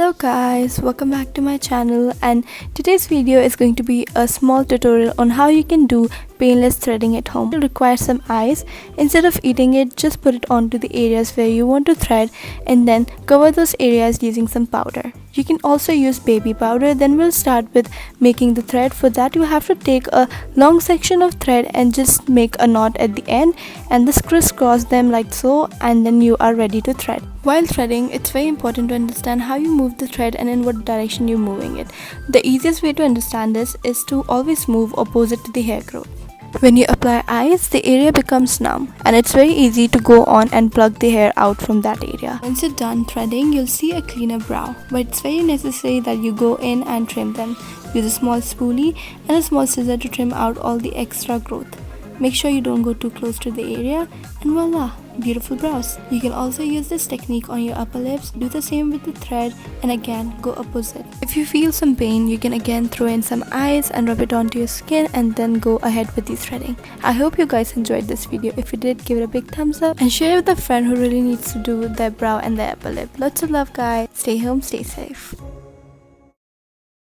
Hello guys, welcome back to my channel, and today's video is going to be a small tutorial on how you can do painless threading at home. You'll require some eyes. Instead of eating it, just put it onto the areas where you want to thread and then cover those areas using some powder. You can also use baby powder. Then we'll start with making the thread. For that you have to take a long section of thread and just make a knot at the end and just crisscross them like so, and then you are ready to thread. While threading, it's very important to understand how you move the thread and in what direction you're moving it. The easiest way to understand this is to always move opposite to the hair growth. When you apply eyes, the area becomes numb and it's very easy to go on and pluck the hair out from that area. Once you're done threading, you'll see a cleaner brow, but it's very necessary that you go in and trim them. Use a small spoolie and a small scissor to trim out all the extra growth. Make sure you don't go too close to the area, and voila, beautiful brows. You can also use this technique on your upper lips. Do the same with the thread and again go opposite. If you feel some pain, you can again throw in some eyes and rub it onto your skin and then go ahead with the threading. I hope you guys enjoyed this video. If you did, give it a big thumbs up and share it with a friend who really needs to do their brow and their upper lip. Lots of love guys. Stay home, stay safe.